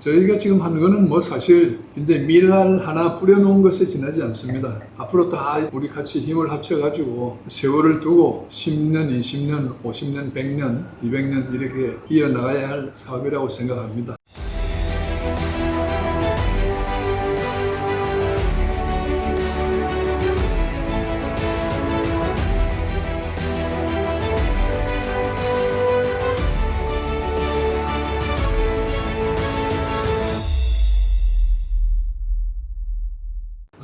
저희가 지금 하는 거는 뭐 사실 이제 밀알 하나 뿌려놓은 것에 지나지 않습니다. 앞으로 다 우리 같이 힘을 합쳐가지고 세월을 두고 10년, 20년, 50년, 100년, 200년 이렇게 이어나가야 할 사업이라고 생각합니다.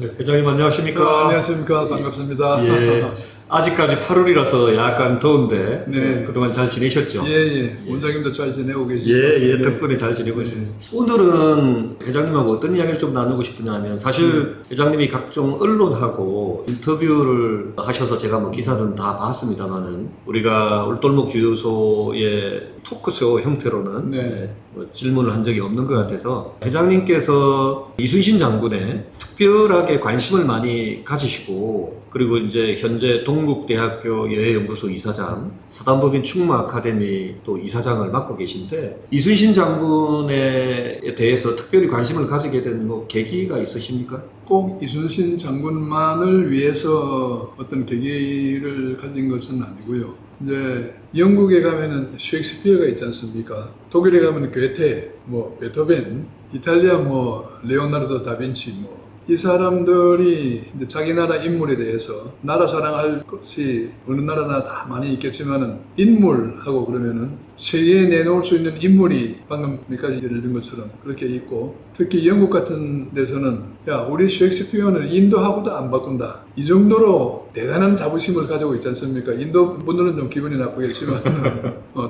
네, 회장님 안녕하십니까? 안녕하십니까. 반갑습니다. 예, 아직까지 8월이라서 약간 더운데 네. 그동안 잘 지내셨죠? 예. 원장님도 잘 지내고 계시죠? 예, 덕분에 잘 지내고 있습니다. 오늘은 회장님하고 어떤 이야기를 좀 나누고 싶으냐면 사실 회장님이 각종 언론하고 인터뷰를 하셔서 제가 뭐 기사는 다 봤습니다만은 우리가 울돌목 주유소의 토크쇼 형태로는 네. 뭐 질문을 한 적이 없는 것 같아서 회장님께서 이순신 장군에 특별하게 관심을 많이 가지시고 그리고 이제 현재 동국대학교 여해연구소 이사장, 사단법인 충무 아카데미 또 이사장을 맡고 계신데 이순신 장군에 대해서 특별히 관심을 가지게 된 뭐 계기가 있으십니까? 꼭 이순신 장군만을 위해서 어떤 계기를 가진 것은 아니고요. 이제 영국에 가면은 셰익스피어가 있지 않습니까? 독일에 가면 괴테, 뭐 베토벤, 이탈리아 뭐 레오나르도 다빈치 이 사람들이 이제 자기 나라 인물에 대해서 나라 사랑할 것이 어느 나라나 다 많이 있겠지만은 인물하고 그러면은 세계에 내놓을 수 있는 인물이 방금 몇 가지 예를 든 것처럼 그렇게 있고 특히 영국 같은 데서는 야 우리 셰익스피어는 인도하고도 안 바꾼다 이 정도로 대단한 자부심을 가지고 있지 않습니까? 인도 분들은 좀 기분이 나쁘겠지만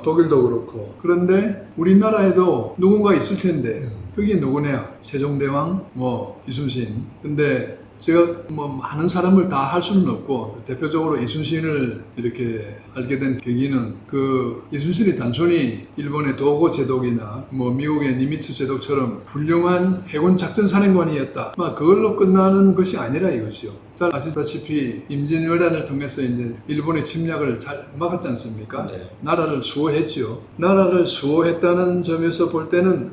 독일도 그렇고 그런데 우리나라에도 누군가 있을 텐데 그게 누구냐? 세종대왕, 이순신. 근데 제가 많은 사람을 다 할 수는 없고 대표적으로 이순신을 이렇게 알게 된 계기는 그 이순신이 단순히 일본의 도고 제독이나 미국의 니미츠 제독처럼 훌륭한 해군 작전 사령관이었다. 그걸로 끝나는 것이 아니라 이거죠. 잘 아시다시피 임진왜란을 통해서 이제 일본의 침략을 잘 막았지 않습니까? 네. 나라를 수호했죠. 나라를 수호했다는 점에서 볼 때는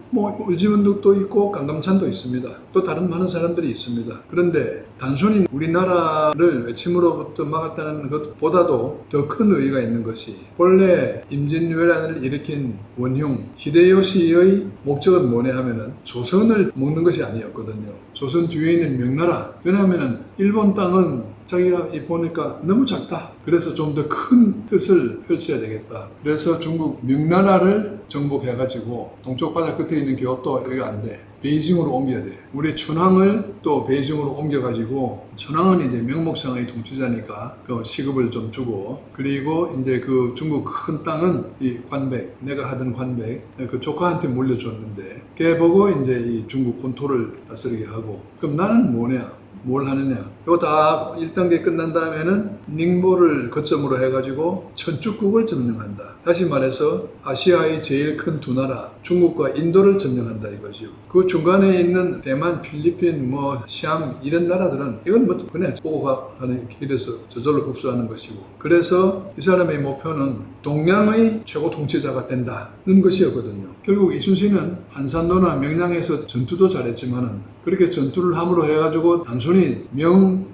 을지문덕도 있고 강감찬도 있습니다. 또 다른 많은 사람들이 있습니다. 그런데 단순히 우리나라를 외침으로부터 막았다는 것보다도 더 큰 의의가 있는 것이 본래 임진왜란을 일으킨 원흉 히데요시의 목적은 뭐냐 하면은 조선을 먹는 것이 아니었거든요. 조선 뒤에 있는 명나라. 왜냐하면은 일본 땅은 자기가 보니까 너무 작다. 그래서 좀 더 큰 뜻을 펼쳐야 되겠다. 그래서 중국 명나라를 정복해가지고 동쪽 바다 끝에 있는 교토 여기가 안 돼. 베이징으로 옮겨야 돼. 우리 천황을 또 베이징으로 옮겨가지고 천황은 이제 명목상의 통치자니까 그 시급을 좀 주고 그리고 이제 그 중국 큰 땅은 이 관백 내가 하던 관백 그 조카한테 물려줬는데 걔 보고 이제 이 중국 본토를 다스리게 하고 그럼 나는 뭐냐? 뭘 하느냐? 이거 다 1단계 끝난 다음에는 닝보를 거점으로 해가지고 천축국을 점령한다. 다시 말해서 아시아의 제일 큰 두 나라 중국과 인도를 점령한다 이거죠. 그 중간에 있는 대만, 필리핀, 시암 이런 나라들은 이건 그냥 오고 가는 길에서 저절로 흡수하는 것이고 그래서 이 사람의 목표는 동양의 최고 통치자가 된다는 것이었거든요. 결국 이순신은 한산도나 명량에서 전투도 잘했지만은 그렇게 전투를 함으로 해가지고 단순히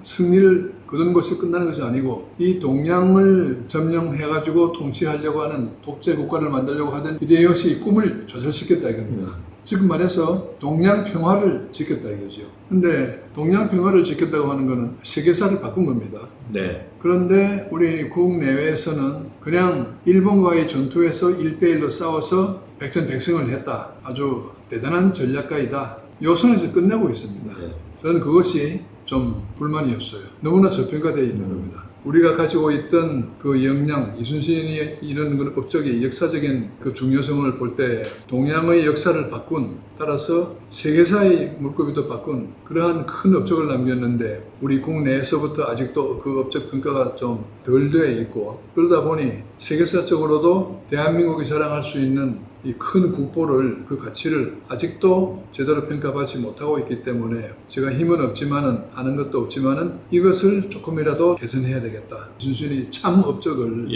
승리를 거두는 것이 끝나는 것이 아니고 이 동양을 점령해가지고 통치하려고 하는 독재 국가를 만들려고 하던 히데요시의 꿈을 조절시켰다 이겁니다. 지금 말해서 동양 평화를 지켰다 이거죠. 근데 동양 평화를 지켰다고 하는 것은 세계사를 바꾼 겁니다. 네. 그런데 우리 국내외에서는 그냥 일본과의 전투에서 1대1로 싸워서 백전백승을 했다. 아주 대단한 전략가이다. 요 선에서 끝내고 있습니다. 네. 저는 그것이 좀 불만이었어요. 너무나 저평가되어 있는 겁니다. 우리가 가지고 있던 그 역량, 이순신이 이런 그 업적의 역사적인 그 중요성을 볼 때 동양의 역사를 바꾼 따라서 세계사의 물고기도 바꾼 그러한 큰 업적을 남겼는데 우리 국내에서부터 아직도 그 업적 평가가 좀 덜 되어 있고 그러다 보니 세계사적으로도 대한민국이 자랑할 수 있는 이 큰 국보를 그 가치를 아직도 제대로 평가받지 못하고 있기 때문에 제가 힘은 없지만은 아는 것도 없지만은 이것을 조금이라도 개선해야 되겠다. 순순히 참 업적을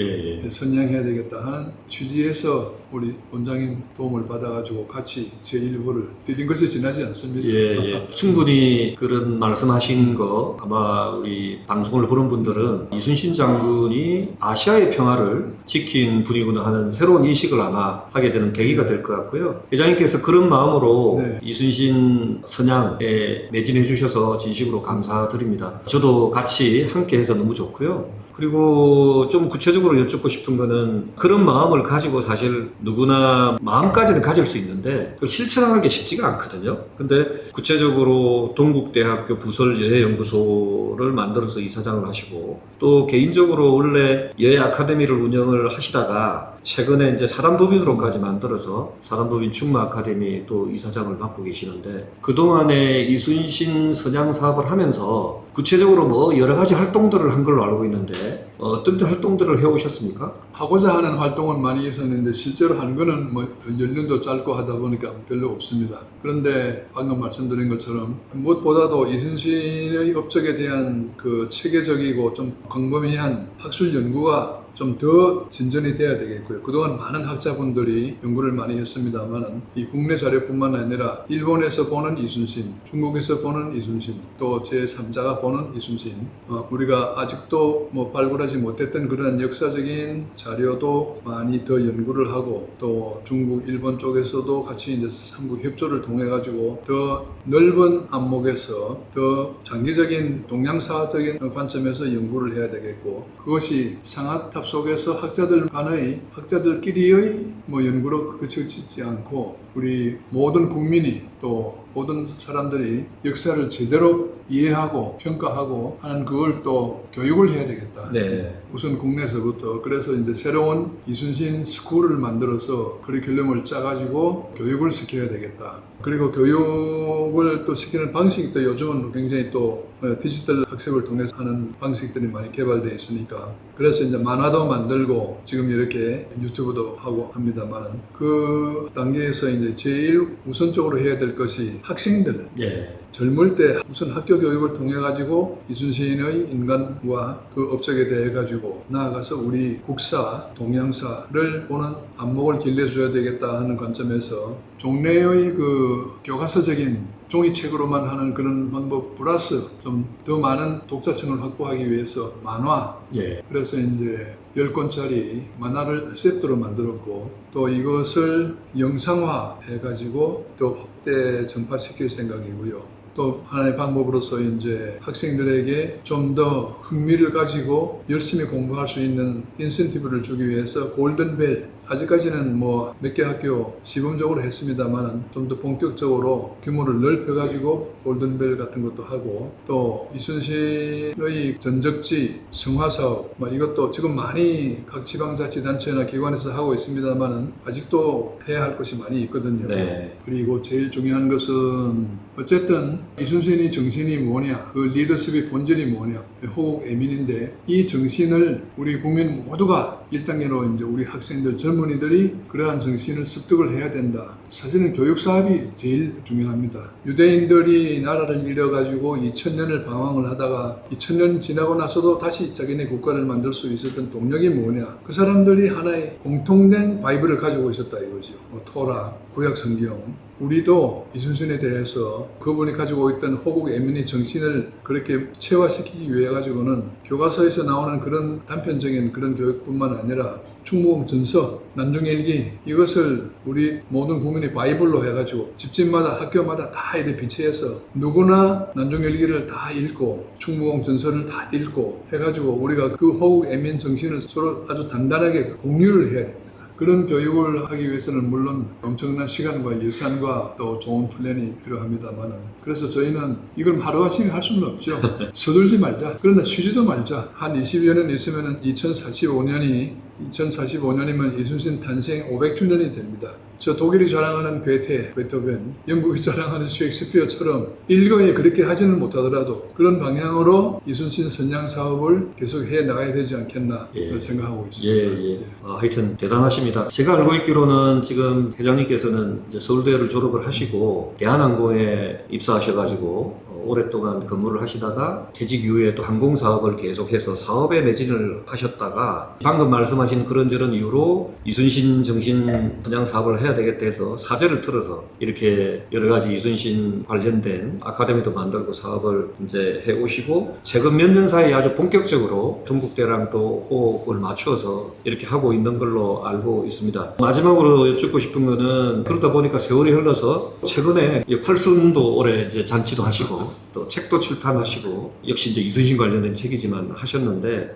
예. 선양해야 되겠다 하는 취지에서 우리 원장님 도움을 받아가지고 같이 제 일부를 디딘 것이 지나지 않습니다. 예. 충분히 그런 말씀하신 거 아마 우리 방송을 보는 분들은 이순신 장군이 아시아의 평화를 지킨 분이구나 하는 새로운 인식을 아마 하게 되는 계기가 될 것 같고요. 회장님께서 그런 마음으로 네. 이순신 선양에 매진해 주셔서 진심으로 감사드립니다. 저도 같이 함께 해서 너무 좋고요. 그리고 좀 구체적으로 여쭙고 싶은 거는 그런 마음을 가지고 사실 누구나 마음까지는 가질 수 있는데 그걸 실천하는 게 쉽지가 않거든요. 근데 구체적으로 동국대학교 부설여해연구소를 만들어서 이사장을 하시고 또 개인적으로 원래 여해 아카데미를 운영을 하시다가 최근에 이제 사단법인으로까지 만들어서 사단법인 충무 아카데미 또 이사장을 맡고 계시는데 그동안에 이순신 선양 사업을 하면서 구체적으로 뭐 여러 가지 활동들을 한 걸로 알고 있는데 어떤 활동들을 해오셨습니까? 하고자 하는 활동은 많이 있었는데 실제로 한 거는 뭐 연륜도 짧고 하다 보니까 별로 없습니다. 그런데 방금 말씀드린 것처럼 무엇보다도 이순신의 업적에 대한 그 체계적이고 좀 광범위한 학술 연구가 좀 더 진전이 돼야 되겠고요. 그동안 많은 학자분들이 연구를 많이 했습니다만 이 국내 자료뿐만 아니라 일본에서 보는 이순신, 중국에서 보는 이순신, 또 제3자가 보는 이순신, 우리가 아직도 뭐 발굴하지 못했던 그런 역사적인 자료도 많이 더 연구를 하고 또 중국, 일본 쪽에서도 같이 이제 삼국 협조를 통해 가지고 더 넓은 안목에서 더 장기적인 동양사적인 관점에서 연구를 해야 되겠고 그것이 상하탑 속에서 학자들 간의 학자들끼리의 뭐 연구로 그치지 않고 우리 모든 국민이 또 모든 사람들이 역사를 제대로 이해하고 평가하고 하는 그걸 또 교육을 해야 되겠다. 네. 우선 국내에서부터 그래서 이제 새로운 이순신 스쿨을 만들어서 커리큘럼을 짜가지고 교육을 시켜야 되겠다. 그리고 교육을 또 시키는 방식도 요즘은 굉장히 또 디지털 학습을 통해서 하는 방식들이 많이 개발되어 있으니까 그래서 이제 만화도 만들고 지금 이렇게 유튜브도 하고 합니다만 그 단계에서 이제 제일 우선적으로 해야 될 것이 학생들 예. 젊을 때 우선 학교 교육을 통해 가지고 이순신의 인간과 그 업적에 대해 가지고 나아가서 우리 국사, 동양사를 보는 안목을 길러줘야 되겠다 하는 관점에서 종래의 그 교과서적인 종이책으로만 하는 그런 방법 플러스 좀 더 많은 독자층을 확보하기 위해서 만화 예. 그래서 이제 10권짜리 만화를 세트로 만들었고 또 이것을 영상화 해가지고 또 확대 전파시킬 생각이고요. 또 하나의 방법으로서 이제 학생들에게 좀 더 흥미를 가지고 열심히 공부할 수 있는 인센티브를 주기 위해서 골든벨 아직까지는 뭐 몇 개 학교 시범적으로 했습니다만 좀 더 본격적으로 규모를 넓혀가지고 골든벨 같은 것도 하고 또 이순신의 전적지 성화사업 뭐 이것도 지금 많이 각 지방자치단체나 기관에서 하고 있습니다만 아직도 해야 할 것이 많이 있거든요. 네. 그리고 제일 중요한 것은 어쨌든 이순신의 정신이 뭐냐 그 리더십의 본질이 뭐냐 호국 애민인데 이 정신을 우리 국민 모두가 1단계로 이제 우리 학생들 젊은이들이 그러한 정신을 습득을 해야 된다. 사실은 교육 사업이 제일 중요합니다. 유대인들이 나라를 잃어가지고 2000년을 방황을 하다가 2000년 지나고 나서도 다시 자기네 국가를 만들 수 있었던 동력이 뭐냐? 그 사람들이 하나의 공통된 바이블을 가지고 있었다 이거죠. 토라, 구약 성경. 우리도 이순신에 대해서 그분이 가지고 있던 호국 애민의 정신을 그렇게 체화시키기 위해 가지고는 교과서에서 나오는 그런 단편적인 그런 교육뿐만 아니라 충무공 전서, 난중일기 이것을 우리 모든 국민이 바이블로 해가지고 집집마다 학교마다 다 이렇게 비치해서 누구나 난중일기를 다 읽고 충무공 전서를 다 읽고 해가지고 우리가 그 호국 애민 정신을 서로 아주 단단하게 공유를 해야 됩니다. 그런 교육을 하기 위해서는 물론 엄청난 시간과 예산과 또 좋은 플랜이 필요합니다만 그래서 저희는 이걸 하루아침에 할 수는 없죠. 서둘지 말자. 그러나 쉬지도 말자. 한 20여 년 있으면 2045년이 2045년이면 이순신 탄생 500주년이 됩니다. 저 독일이 자랑하는 괴테, 베토벤, 영국이 자랑하는 셰익스피어처럼 일거에 그렇게 하지는 못하더라도 그런 방향으로 이순신 선양 사업을 계속 해 나가야 되지 않겠나 생각하고 있습니다. 하여튼 대단하십니다. 제가 알고 있기로는 지금 회장님께서는 이제 서울대를 졸업을 하시고 대한항공에 입사하셔가지고 오랫동안 근무를 하시다가 퇴직 이후에 또 항공사업을 계속해서 사업에 매진을 하셨다가 방금 말씀하신 그런저런 이유로 이순신 정신 선양 사업을 해야 되겠다 해서 사재를 틀어서 이렇게 여러 가지 이순신 관련된 아카데미도 만들고 사업을 이제 해오시고 최근 몇 년 사이에 아주 본격적으로 동국대랑 또 호흡을 맞추어서 이렇게 하고 있는 걸로 알고 있습니다. 마지막으로 여쭙고 싶은 거는 그러다 보니까 세월이 흘러서 최근에 팔순도 올해 이제 잔치도 하시고 또 책도 출판하시고 역시 이제 이순신 관련된 책이지만 하셨는데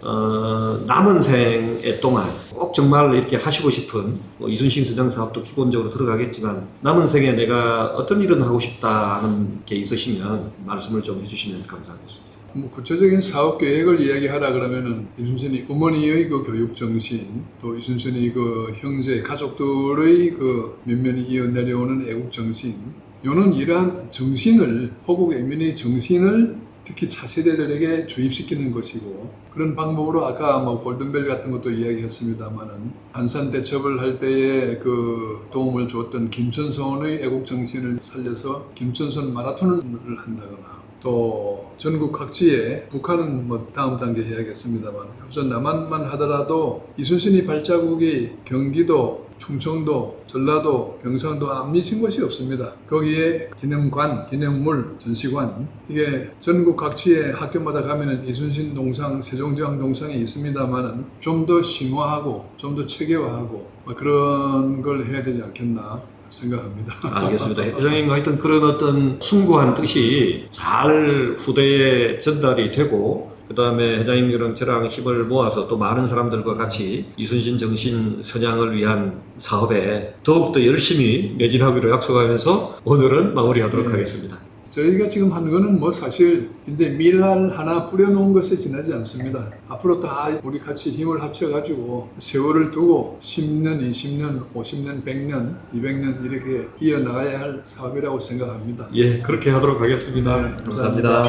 남은 생애 동안 꼭 정말 이렇게 하시고 싶은 이순신 선양 사업도 기본적으로 들어가겠지만 남은 생에 내가 어떤 일은 하고 싶다는 게 있으시면 말씀을 좀 해주시면 감사하겠습니다. 구체적인 사업 계획을 이야기하라 그러면은 이순신이 어머니의 그 교육 정신, 또 이순신이 그 형제 가족들의 그 면면이 이어 내려오는 애국 정신, 요는 이러한 정신을 호국 애민의 정신을 특히 차세대들에게 주입시키는 것이고 그런 방법으로 아까 뭐 골든벨 같은 것도 이야기했습니다만은 한산 대첩을 할 때에 그 도움을 줬던 김천선의 애국 정신을 살려서 김천선 마라톤을 한다거나 또 전국 각지에 북한은 뭐 다음 단계 해야겠습니다만 우선 남한만 하더라도 이순신이 발자국이 경기도, 충청도, 전라도, 경상도 안 미친 곳이 없습니다. 거기에 기념관, 기념물, 전시관 이게 전국 각지에 학교마다 가면은 이순신 동상, 세종대왕 동상이 있습니다만은 좀 더 심화하고 좀 더 체계화하고 그런 걸 해야 되지 않겠나 생각합니다. 알겠습니다. 회장님 하여튼 그런 어떤 숭고한 뜻이 잘 후대에 전달이 되고 그 다음에 회장님이랑 저랑 힘을 모아서 또 많은 사람들과 같이 이순신 정신 선양을 위한 사업에 더욱더 열심히 매진하기로 약속하면서 오늘은 마무리하도록 하겠습니다. 저희가 지금 한 거는 뭐 사실 이제 밀알 하나 뿌려놓은 것에 지나지 않습니다. 앞으로 다 우리 같이 힘을 합쳐가지고 세월을 두고 10년, 20년, 50년, 100년, 200년 이렇게 이어나가야 할 사업이라고 생각합니다. 그렇게 하도록 하겠습니다. 감사합니다.